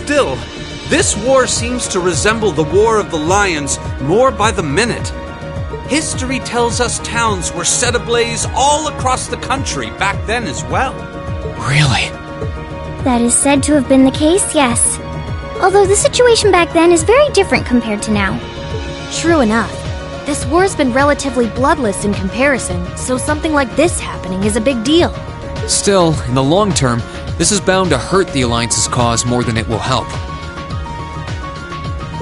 Still, this war seems to resemble the War of the Lions more by the minute. History tells us towns were set ablaze all across the country back then as well. Really? That is said to have been the case, yes. Although the situation back then is very different compared to now. True enough. This war's been relatively bloodless in comparison, so something like this happening is a big deal. Still, in the long term, this is bound to hurt the Alliance's cause more than it will help.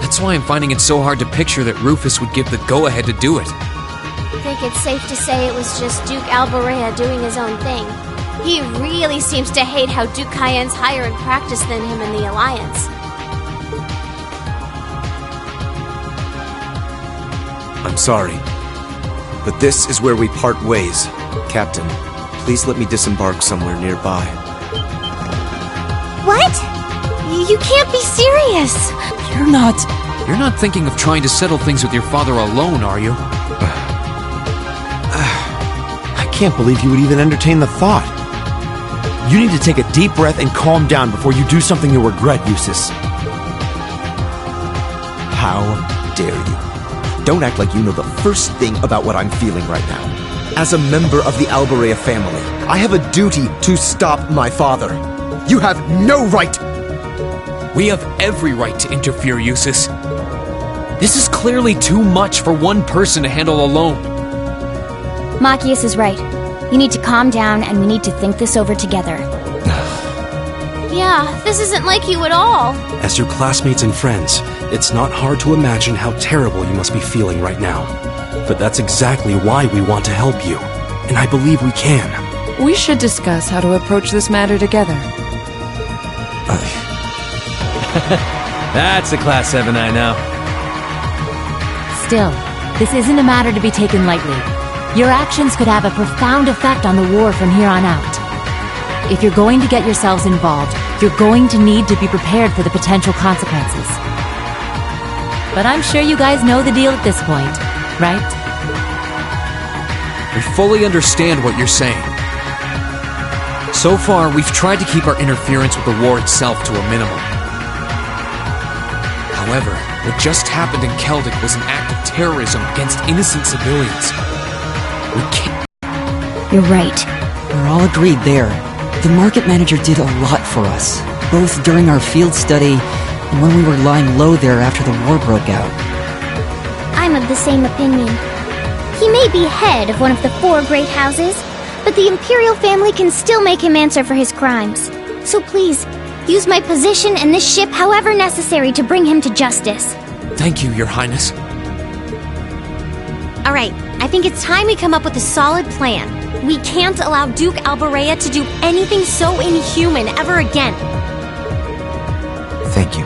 That's why I'm finding it so hard to picture that Rufus would give the go-ahead to do it. I think it's safe to say it was just Duke Alborea doing his own thing. He really seems to hate how Duke Cayenne's higher in practice than him in the Alliance. I'm sorry, but this is where we part ways. Captain, please let me disembark somewhere nearby. What? You can't be serious! You're not thinking of trying to settle things with your father alone, are you? I can't believe you would even entertain the thought. You need to take a deep breath and calm down before you do something you'll regret, Eustace. How dare you? Don't act like you know the first thing about what I'm feeling right now. As a member of the Alborea family, I have a duty to stop my father. You have no right! We have every right to interfere, Eustace. This is clearly too much for one person to handle alone. Machias is right. You need to calm down, and we need to think this over together. Yeah, this isn't like you at all. As your classmates and friends, it's not hard to imagine how terrible you must be feeling right now. But that's exactly why we want to help you. And I believe we can. We should discuss how to approach this matter together. That's a Class 7 I know. Still, this isn't a matter to be taken lightly. Your actions could have a profound effect on the war from here on out. If you're going to get yourselves involved, you're going to need to be prepared for the potential consequences. But I'm sure you guys know the deal at this point, right? We fully understand what you're saying. So far, we've tried to keep our interference with the war itself to a minimum. However, what just happened in Celtic was an act of terrorism against innocent civilians. We can't... You're right. We're all agreed there. The market manager did a lot for us, both during our field study and when we were lying low there after the war broke out. I'm of the same opinion. He may be head of one of the 4 great houses, but the Imperial family can still make him answer for his crimes. So please, use my position and this ship however necessary to bring him to justice. Thank you, Your Highness. Alright, I think it's time we come up with a solid plan. We can't allow Duke Alborea to do anything so inhuman ever again. Thank you.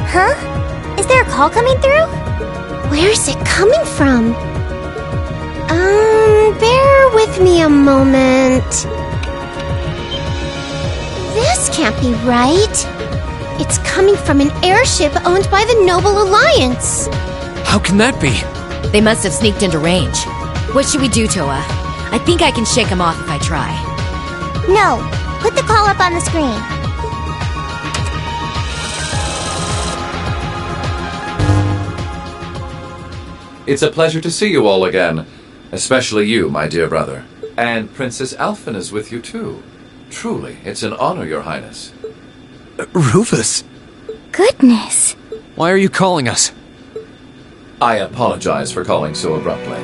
Huh? Is there a call coming through? Where's it coming from? Bear with me a moment. This can't be right. It's coming from an airship owned by the Noble Alliance. How can that be? They must have sneaked into range. What should we do, Toa? I think I can shake them off if I try. No. Put the call up on the screen. It's a pleasure to see you all again. Especially you, my dear brother. And Princess Alphen is with you too. Truly, it's an honor, Your Highness. Rufus! Goodness. Why are you calling us? I apologize for calling so abruptly.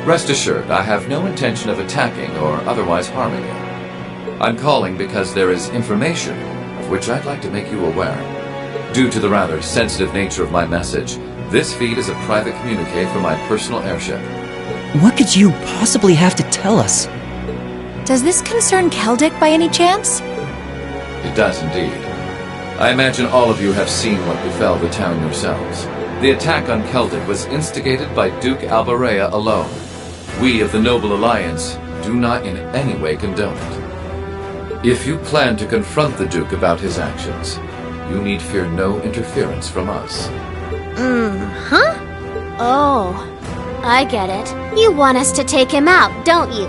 Rest assured, I have no intention of attacking or otherwise harming you. I'm calling because there is information of which I'd like to make you aware. Due to the rather sensitive nature of my message, this feed is a private communique from my personal airship. What could you possibly have to tell us? Does this concern Celtic by any chance? It does indeed. I imagine all of you have seen what befell the town yourselves. The attack on Celtic was instigated by Duke Alborea alone. We of the Noble Alliance do not in any way condone it. If you plan to confront the Duke about his actions, you need fear no interference from us. Huh? Oh, I get it. You want us to take him out, don't you?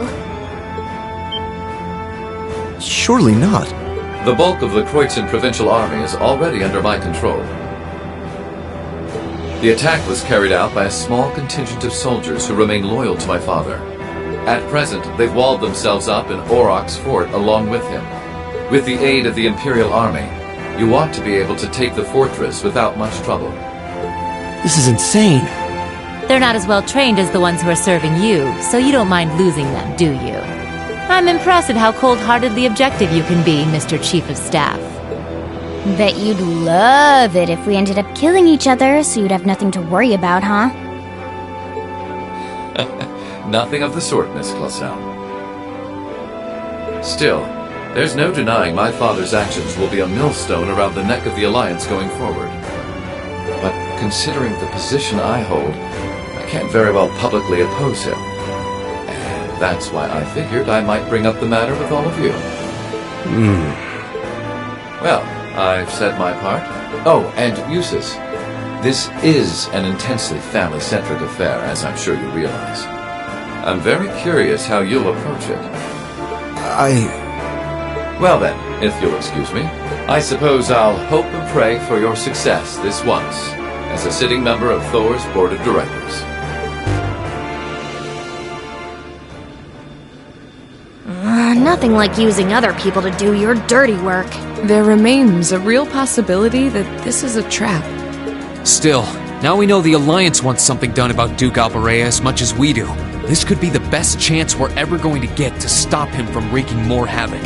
Surely not. The bulk of the Kreutzen Provincial Army is already under my control. The attack was carried out by a small contingent of soldiers who remain loyal to my father. At present, they've walled themselves up in Auroch's fort along with him. With the aid of the Imperial Army, you ought to be able to take the fortress without much trouble. This is insane. They're not as well trained as the ones who are serving you, so you don't mind losing them, do you? I'm impressed at how cold-heartedly objective you can be, Mr. Chief of Staff. Bet you'd love it if we ended up killing each other, so you'd have nothing to worry about, huh? Nothing of the sort, Miss Clausel. Still, there's no denying my father's actions will be a millstone around the neck of the Alliance going forward. But considering the position I hold, I can't very well publicly oppose him. And that's why I figured I might bring up the matter with all of you. Well, I've said my part. Oh, and Eustace, this is an intensely family-centric affair, as I'm sure you realize. I'm very curious how you'll approach it. Well then, if you'll excuse me, I suppose I'll hope and pray for your success this once, as a sitting member of Thor's Board of Directors. Nothing like using other people to do your dirty work. There remains a real possibility that this is a trap. Still, now we know the Alliance wants something done about Duke Alberea as much as we do. This could be the best chance we're ever going to get to stop him from wreaking more havoc.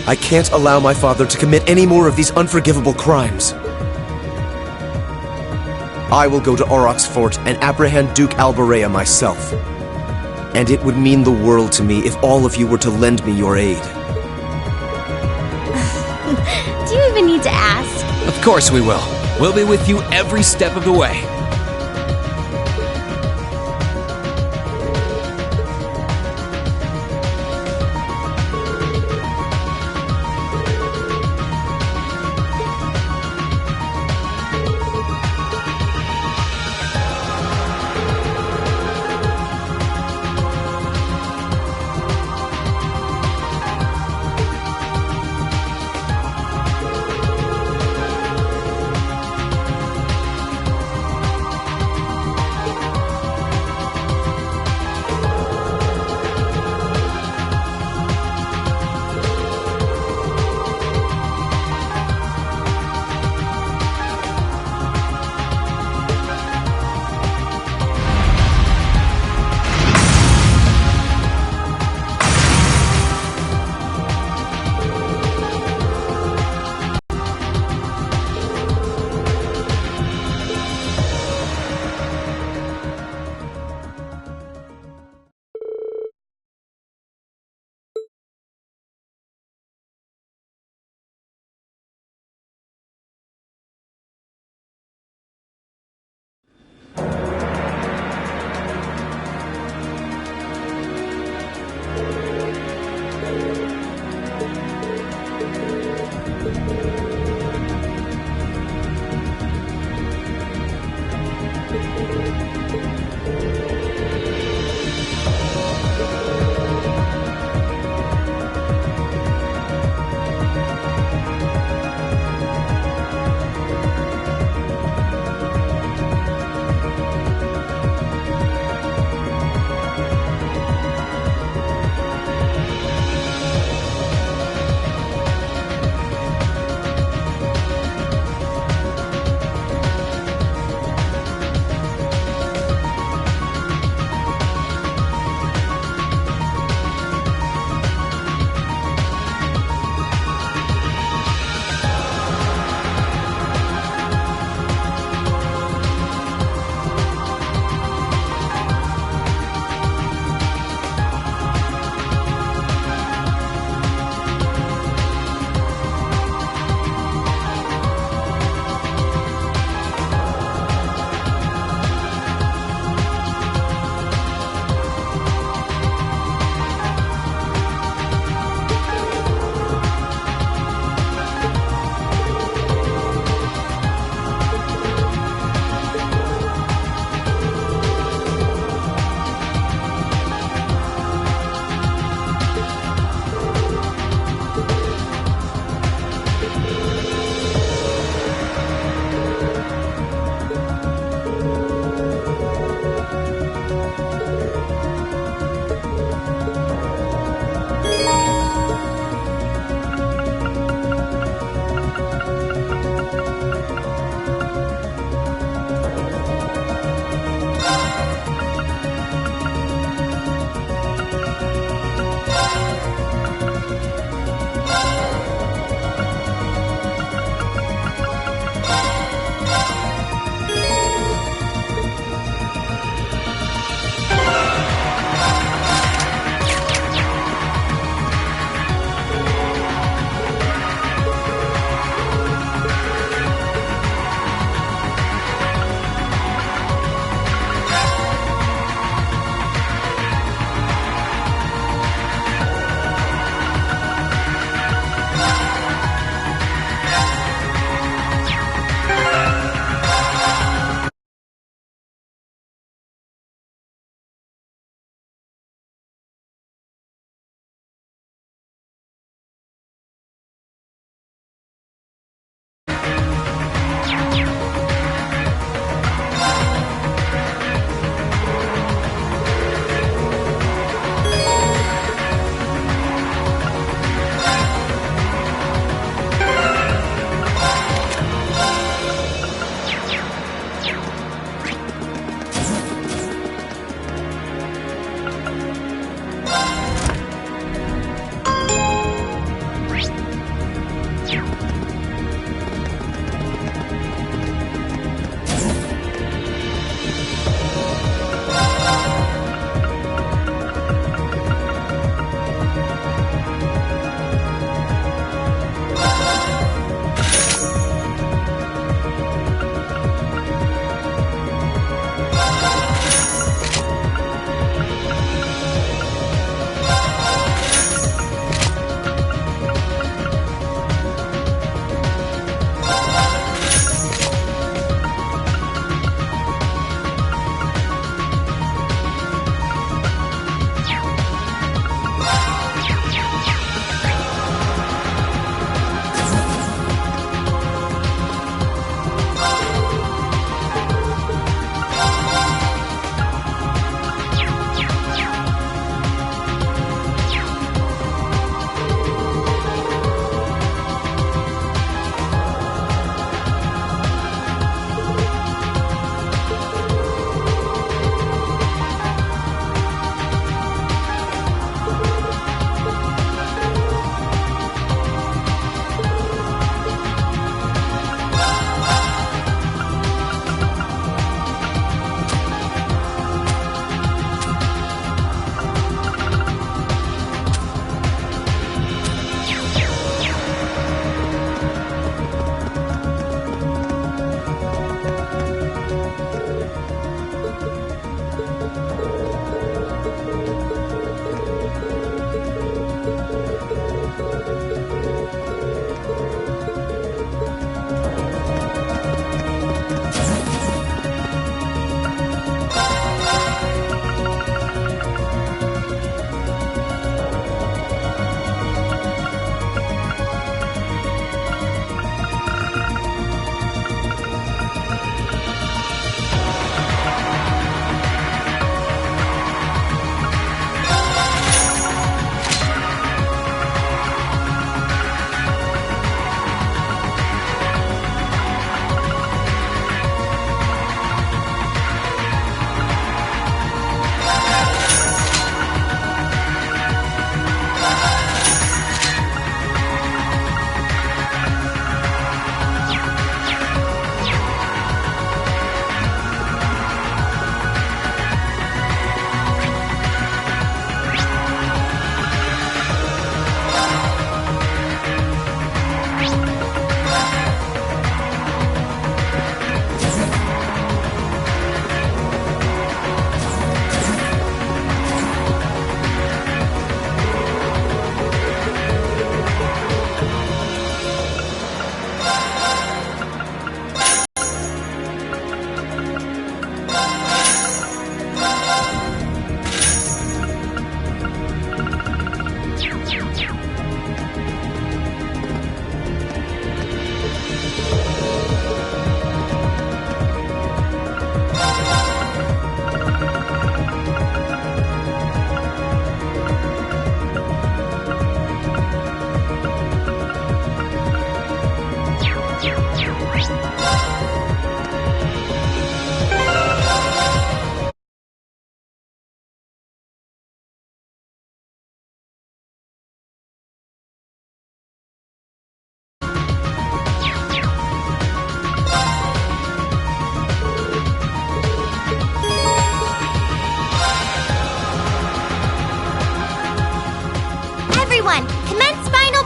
I can't allow my father to commit any more of these unforgivable crimes. I will go to Auroch's fort and apprehend Duke Alberea myself. And it would mean the world to me if all of you were to lend me your aid. Do you even need to ask? Of course we will. We'll be with you every step of the way.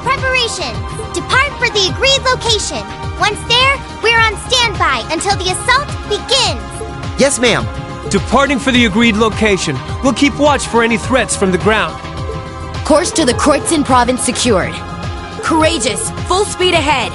preparations. Depart for the agreed location. Once there, we're on standby until the assault begins. Yes, ma'am. Departing for the agreed location. We'll keep watch for any threats from the ground. Course to the Kroitzen province secured. Courageous, full speed ahead.